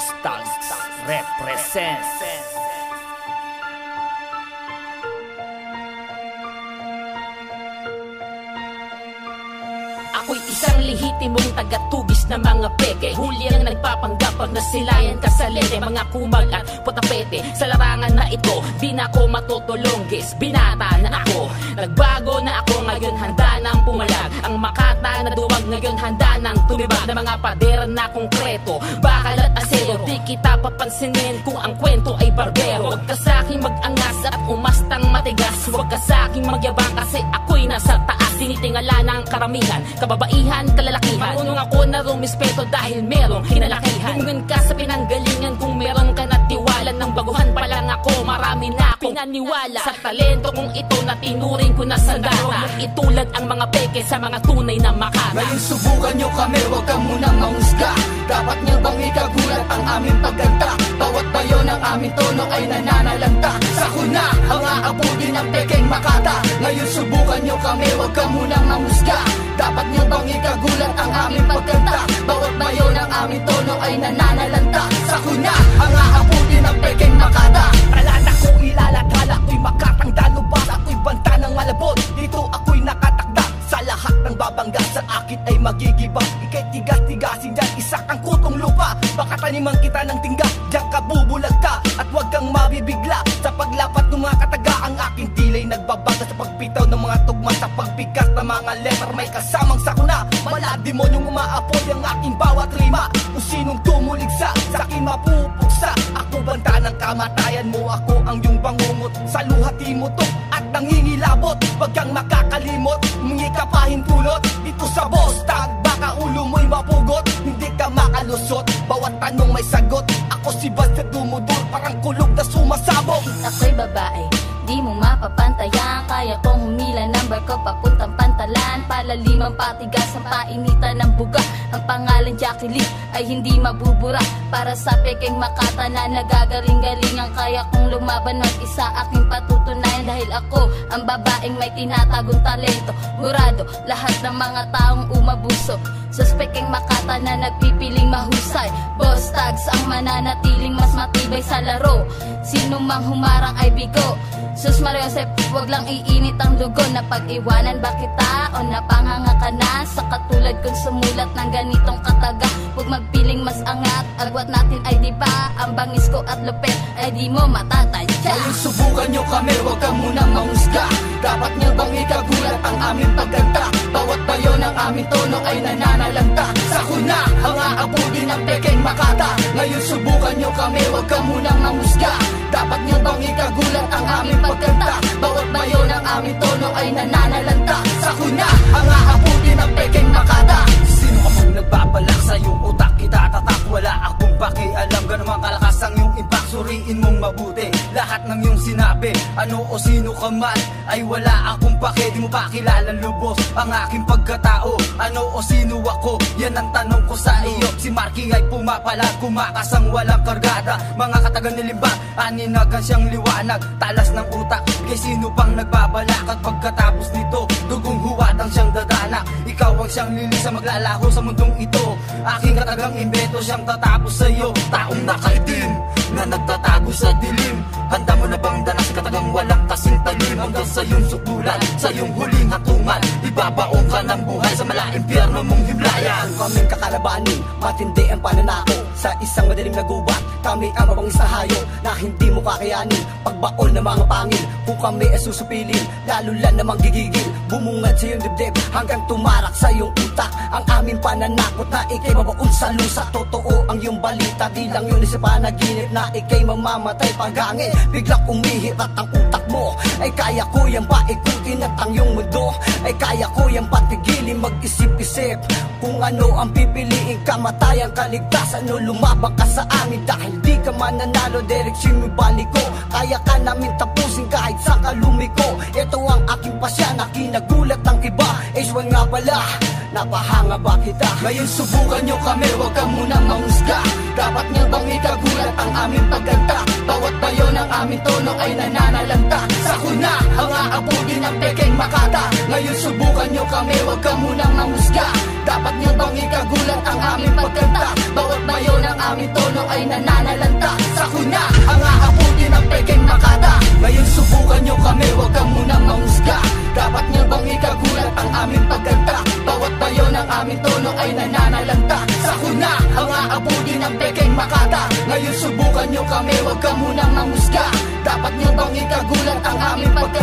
Boss Tags represent. Ako'y isang lehitimong tagatubis na mga peke. Huli ang nagpapanggap pag nasilayan ka sa lete. Mga kumag at potapete sa larangan na ito, di na ako matutulunggis. Binata na ako, nagbago na ako. Ngayon handa nang pumalag. Ang makata na duwag ngayon handa nang tumibag. Na mga padera na konkreto, bakal at asero. Di kita papansinin kung ang kwento ay barbero. Huwag ka sa'king mag-angas at umastang matigas. Huwag ka sa'king magyabang kasi ako'y nasa taas. Tinitingala ng karamihan, kababaihan, kalalakihan. Marunong ako na rumispeto dahil merong kinalakihan. Tingin ka sa pinanggalingan kung meron ka na tiwala. Nang baguhan pa lang ako, marami na akong pinaniwala. Sa talento kong ito na tinuring ko na sandata. Itulad ang mga peke sa mga tunay na makata. Ngayon subukan nyo kami, huwag ka munang mahusga. Dapat nyo bang ikagulat ang aming pagganda? Bawat bayo ng aming tono ay nananalanta. Sa kuna, ang aabudin ng pekeng makata. Ngayon subukan nyo kami, huwag ka munang mahusga. Dapat nyo bang ikagulat ang aming pagganda? Bawat bayo ng aming tono ay nananalanta. Sa kuna, ang aabudin ng pekeng makata. Talata ko ilalathala, ako'y makatang dalubas. Ako'y banta ng malabot, dito ako'y nakatakda. Sa lahat ng babangga sa akin ay magigibang. Ika'y tigas-tigasin dyan, isa kang kutong lupa. Baka taniman kita ng tingga, dyan ka bubulagta. At huwag kang mabibigla sa paglapat ng mga kataga. Ang aking tilay nagbabaga sa pagpitaw ng mga tugma. Sa pagpikas ng mga letter may kasamang sakuna. Malademonyong umaapoy ang aking bawat rima. Kung sinong tumuligsa, sa akin mapupuksa. Ako banta ng kamatayan mo, ako ang iyong bangungot. Sa luha timutok at nangingilabot. Huwag kang makakalimot, mungi ka pahintulot. Dito sa Boss Tag, baka ulo mo'y mapugot. Hindi ka makalusot, bawat tanong may sagot. Ako si Basta Dumudor, parang kulog na sumasabog. Ako'y babae, di mo mapapantayan. Kaya kong humila ng barko papuntang pantalan. Palalimang patigas ang painitan ng buga. Ang pangalan Jacqueline ay hindi mabubura. Para sa pekeng makata na nagagaling-galingan. Kaya kong lumaban mag-isa, aking patutunayan. Dahil ako ang babaeng may tinatagong talento. Murado, lahat ng mga taong umabuso. Suspekeng makata na nagpipiling mahusay. Boss Tags ang mananatiling mas matibay sa laro. Sino mang humarang ay bigo. Sus Mariosep, huwag lang iinit ang dugo. Na pag-iwanan ba kita o napanganga ka na? Sa katulad kong sumulat ng ganitong kataga. Huwag magpiling mas angat, agwat natin ay diba? Ang bangis ko at lupet ay di mo matatadya. Ngayon subukan nyo kami, huwag ka munang mahusga. Dapat nyo bang ikagulat ang aming pagganda? Bawat bayo ng aming tono ay nananalanta. Sa kuna, ang aabudin ng pekeng makata. Ngayon subukan nyo kami, huwag ka munang mahusga. Dapat nyo bang ikagulat ang aming pagganda? Bawat bayo ng aming tono ay nananalanta. Sa kuna, ang aabudin ng pekeng makata. Sino ka mang nagbabalak sa iyong utak? Kita tatak, wala akong pakialam. Ganun ang kalakas ang iyong impact, suriin mong mabuti. Lahat ng iyong sinabi, ano o sino ka man, ay wala akong pake. Di mo pa kilalang lubos ang aking pagkatao. Ano o sino ako, yan ang tanong ko sa iyo. Si Marky ay pumapalag, kumakasang walang kargada. Mga katagang nilimbag, aninagan siyang liwanag. Talas ng utak, kay sino pang nagbabalak? At pagkatapos nito, dugong huwadang siyang dadanak. Ikaw ang siyang lilisa maglalaho sa mundong ito. Aking katagang imbeto siyang tatapos sa iyo. Taong nakaitim na nagtatago sa dilim. Handa mo na bang danas sa katagang walang kasing talim? Hanggang sa iyong sukulan, sa iyong huling hatungan, ibabaong ka ng buhay sa mala-impyerno mong himlayan. Kung kaming kakalabanin, matindi ang pananako. Sa isang madilim na gubat, kami ang mabangis na hayop na hindi mo kakayanin. Pagbaon ng mga pangil, kung kami ay susupilin, lalo lang namang gigigil. Bumungad sa iyong dibdib hanggang tumarak sa iyong utak. Ang aming pananakot na ikay mabaon sa lusa. Totoo ang iyong balita, di lang yun isa panaginip na ikay mamamatay pagangin. Biglang umihit at ang utak mo ay kaya ko yan ba ikutin at ang iyong mundo ay kaya ko yan patigilin. Mag-isip-isip kung ano ang pipiliin, kamatayan, kaligtasan o lumabang ka sa amin. Dahil di ka mananalo, direksyon mo balik ko. Kaya ka namin tapusin kahit sa kalumiko. Ito ang aking pasya na kinagulat ng iba. H1 nga pala, napahanga ba kita? Ngayon subukan nyo kami, huwag ka munang mahusga. Dapat nyo bang ikagulat ang aming pagganda? Bawat bayo ng aming tono ay nananalanta. Sa kuna, ang aabudin ng pekeng makata. Ngayon subukan nyo kami, huwag ka munang mahusga. Dapat nyo bang ikagulat ang aming pagganda? Bawat bayo ng aming tono ay nananalanta. Sa kuna ang aabutin ng pekeng makata. Ngayon subukan nyo kami, wag kang munang mahusga. Dapat nyo bang ikagulat ang aming pagganda? Bawat bayo ng aming tono ay nananalanta. Sa kuna ang aabutin ng pekeng makata. Ngayon subukan nyo kami, wag kang munang mahusga. Dapat nyo bang ikagulat ang aming pagganda?